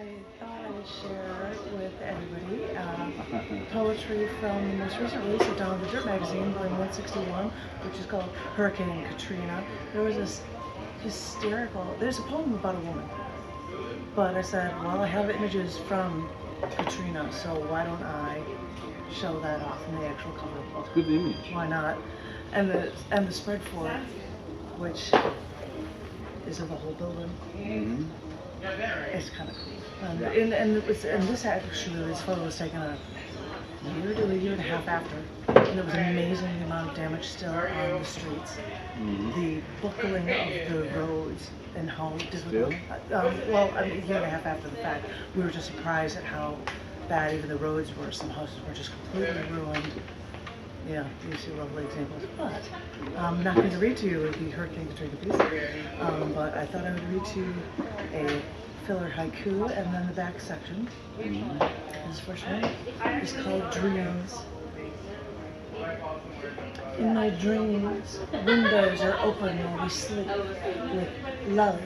I thought I'd share with everybody poetry from the most recent release of Dawn of the Dirt magazine, volume 161, which is called Hurricane Katrina. There was this there's a poem about a woman, but I said, well, I have images from Katrina, so why don't I show that off in the actual cover of the book? Good image. Why not? And the spread for it, which is of the whole building. Mm-hmm. It's kind of cool. And this actually, this photo was taken a year to a year and a half after. And it was amazing the amount of damage still on the streets. Mm-hmm. The buckling of the roads and how difficult. Well, I mean, a year and a half after the fact, we were just surprised at how bad even the roads were. Some houses were just completely ruined. Yeah, you see lovely examples. But I'm not going to read to you the Hurricane Katrina piece, but I thought I would read to you a filler haiku and then the back section. This first one is called Dreams. In my dreams, windows are open while we sleep with love,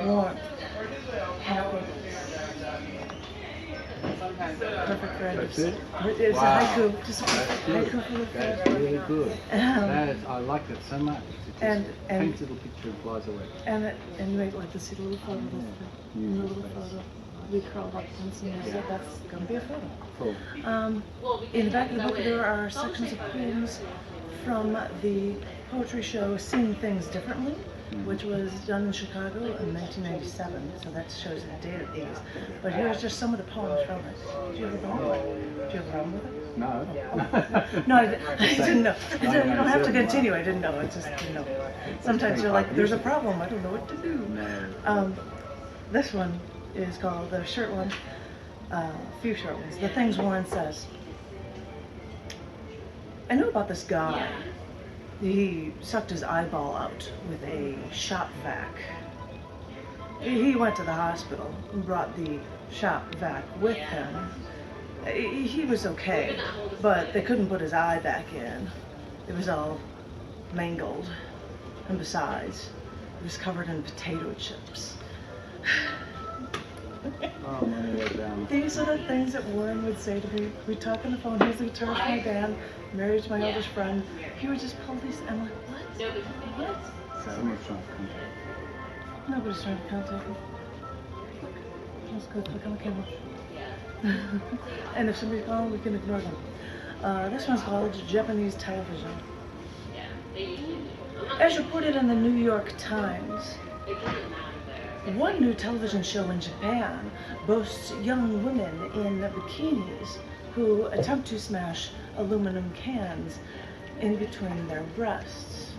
warmth, happiness. Perfect for That's it? It's Wow. a haiku, just a haiku for the That's really good. I like that so much. It just paints a little picture and flies away. And you might like to see the little photo. The little photo. We curled up and so that's going to be a photo. Cool. In the back of the book there are sections of poems from the poetry show Seeing Things Differently, which was done in Chicago in 1997, so that shows the date of these. But here's just some of the poems from it. Do you have a problem with it? Do you have a problem with it? No. No, I didn't know. You don't have to continue. I didn't know. I just didn't know. Sometimes you're like, there's a problem. I don't know what to do. No. This one is called the short one. A few short ones. The Things Warren Says. I know about this guy. He sucked his eyeball out with a shop vac. He went to the hospital and brought the shop vac with him. He was okay, but they couldn't put his eye back in. It was all mangled. And besides, it was covered in potato chips. Oh, man, These are the things that Warren would say to me. We'd talk on the phone. He's the guitarist for my band, married to my oldest friend. He would just pull these, I'm like, what? What? So, Someone's trying to contact. nobody's trying to contact me. Look, let's go click on the camera. And if somebody's calling, we can ignore them. This one's called Japanese Television. As reported in the New York Times, one new television show in Japan boasts young women in bikinis who attempt to smash aluminum cans in between their breasts.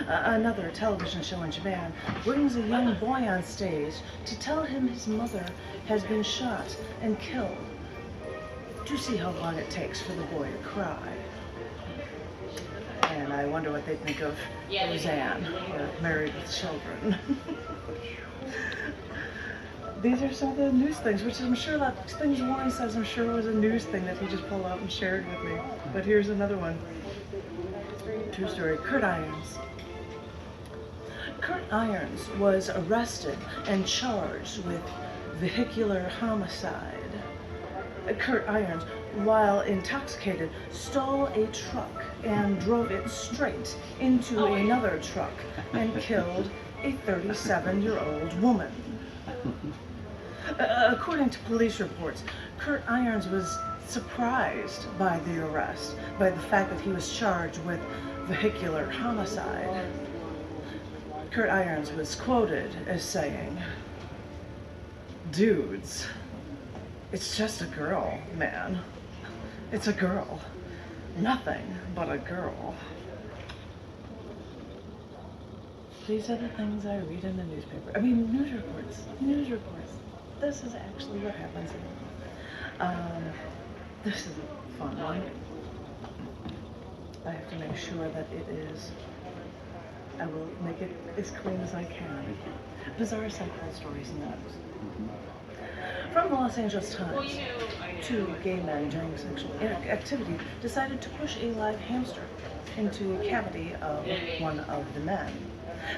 Another television show in Japan brings a young boy on stage to tell him his mother has been shot and killed, to see how long it takes for the boy to cry. And I wonder what they think of Roseanne, Married with Children. These are some of the news things, which I'm sure that things Warren says, I'm sure was a news thing that he just pulled out and shared with me. But here's another one. True story. Kurt Irons. Kurt Irons was arrested and charged with vehicular homicide. Kurt Irons, while intoxicated, stole a truck and drove it straight into another truck and killed a 37-year-old woman. According to police reports, Kurt Irons was surprised by the arrest, by the fact that he was charged with vehicular homicide. Kurt Irons was quoted as saying, "Dudes, it's just a girl, man. It's a girl. Nothing but a girl." These are the things I read in the newspaper. I mean, news reports. News reports. This is actually what happens. This is a fun one. I have to make sure that it is, I will make it as clean as I can. Bizarre cycle stories and those. From the Los Angeles Times, 2 gay men during sexual activity decided to push a live hamster into a cavity of one of the men.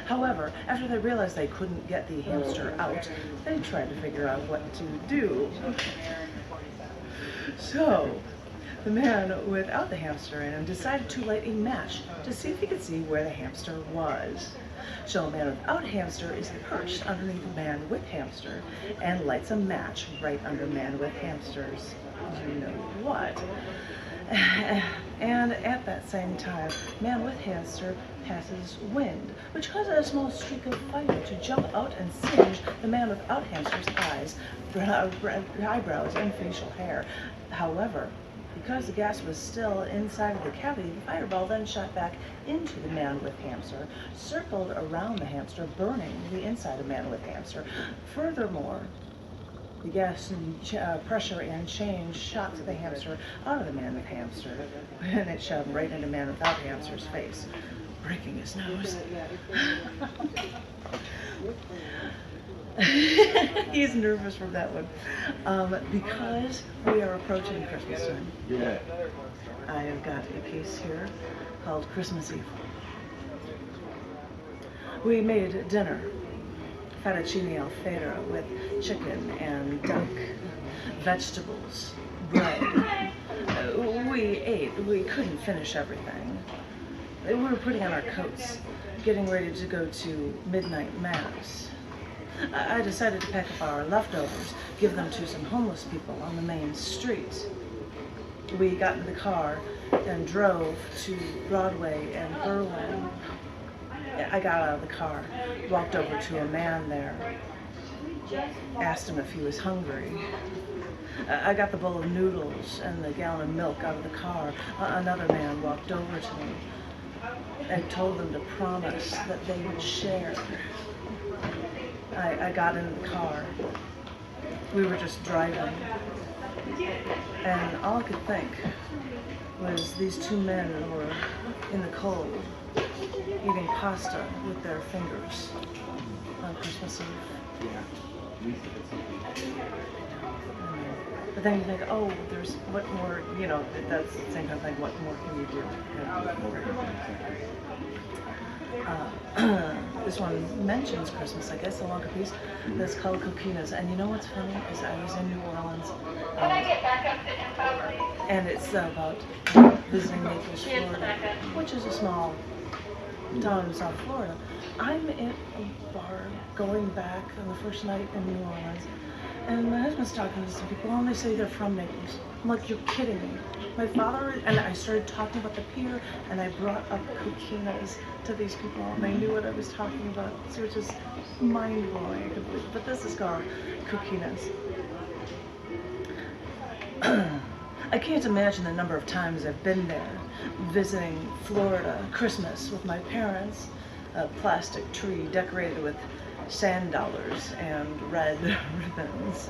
However, after they realized they couldn't get the hamster out, they tried to figure out what to do. So, the man without the hamster in him decided to light a match to see if he could see where the hamster was. So, a man without hamster is perched underneath a man with hamster and lights a match right under man with hamsters. You know what? And at that same time, man with hamster passes wind, which causes a small streak of fire to jump out and singe the man without hamster's eyes, eyebrows, and facial hair. However, because the gas was still inside of the cavity, the fireball then shot back into the man with hamster, circled around the hamster, burning the inside of man with hamster. Furthermore, the gas and pressure and change shot the hamster out of the man with hamster, and it shoved right into man without hamster's face, breaking his nose. He's nervous from that one. Because we are approaching Christmas time, Yeah. I have got a piece here called Christmas Eve. We made dinner. Fettuccine Alfredo with chicken and duck, vegetables, bread. We ate. We couldn't finish everything. We were putting on our coats, getting ready to go to midnight mass. I decided to pack up our leftovers, give them to some homeless people on the main street. We got in the car and drove to Broadway and Berlin. I got out of the car, walked over to a man there, asked him if he was hungry. I got the bowl of noodles and the gallon of milk out of the car. Another man walked over to me and told them to promise that they would share. I got in the car. We were just driving. And all I could think was these two men were in the cold, eating pasta with their fingers on Christmas Eve. Yeah. But then you think, oh, there's what more, you know, that's the same kind of thing, what more can you do? This one mentions Christmas, I guess, a longer piece that's called Coquinas. And you know what's funny? Is I was in New Orleans. Can I get back up to info, please? And it's about visiting Naples, Florida, which is a small town in South Florida. I'm in a bar going back on the first night in New Orleans, and my husband's talking to some people, and they say they're from Naples. I'm like, you're kidding me. My father, and I started talking about the pier, and I brought up Coquinas to these people, and they knew what I was talking about. So it's just mind-blowing. But this is called Coquinas. I can't imagine the number of times I've been there, visiting Florida, Christmas with my parents, a plastic tree decorated with sand dollars and red ribbons,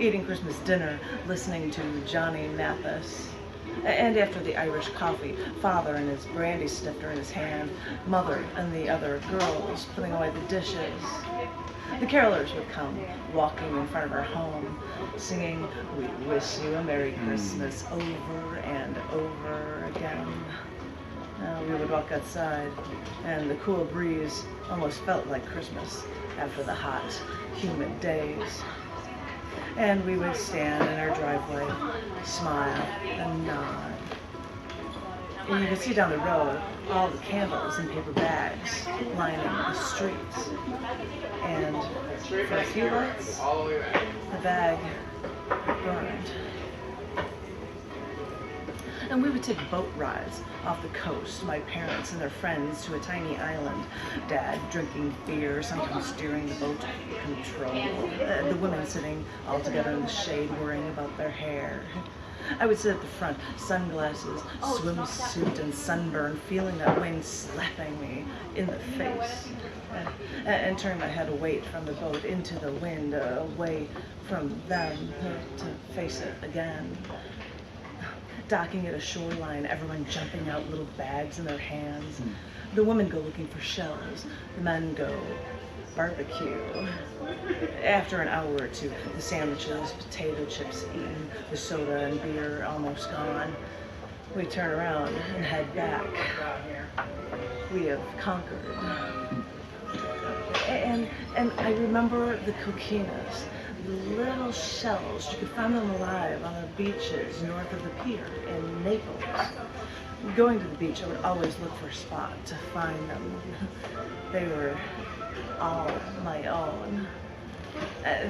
eating Christmas dinner, listening to Johnny Mathis, and after the Irish coffee, father and his brandy snifter in his hand, mother and the other girls putting away the dishes. The carolers would come, walking in front of our home, singing, "We wish you a Merry Christmas," over and over again. We would walk outside, and the cool breeze almost felt like Christmas after the hot, humid days. And we would stand in our driveway, smile, and nod. And you could see down the road all the candles in paper bags lining the streets. And for a few lights, the bag burned. And we would take boat rides off the coast, my parents and their friends, to a tiny island. Dad drinking beer, sometimes steering the boat control. The women sitting all together in the shade, worrying about their hair. I would sit at the front, sunglasses, swimsuit, and sunburn, feeling that wind slapping me in the face, and turn my head away from the boat into the wind, away from them to face it again. Docking at a shoreline, everyone jumping out, little bags in their hands. The women go looking for shells, the men go barbecue. After an hour or two, the sandwiches, potato chips eaten, the soda and beer almost gone. we turn around and head back. We have conquered. And I remember the Coquinas, little shells. You could find them alive on the beaches north of the pier in Naples. Going to the beach, I would always look for a spot to find them. They were all my own.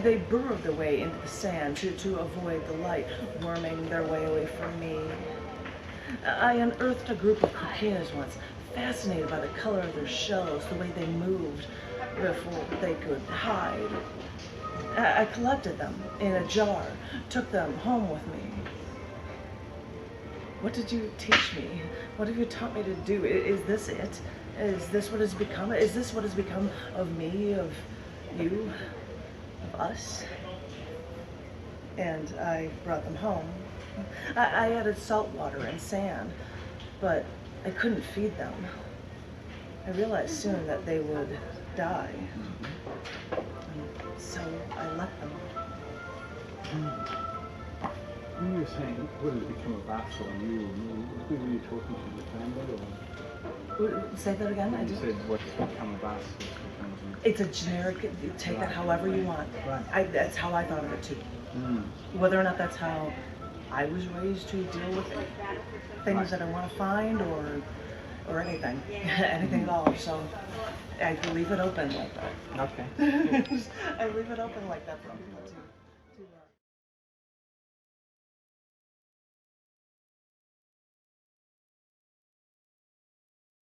They burrowed their way into the sand to avoid the light, worming their way away from me. I unearthed a group of Coquinas once, fascinated by the color of their shells, the way they moved before they could hide. I collected them in a jar, took them home with me. What did you teach me? What have you taught me to do? Is this it? Is this what has become? Is this what has become of me, of you, of us? And I brought them home. I added salt water and sand, but I couldn't feed them. I realized soon that they would die. And so I let them. When you were saying what has become a vassal on you, who were you talking to, the family or? Say that again? You said what has become a vassal. It's a generic, you take it however you want. Right. That's how I thought of it too. Whether or not that's how I was raised to deal with things that I want to find or anything, anything at all. So I leave it open like that. Okay. I leave it open like that for people too.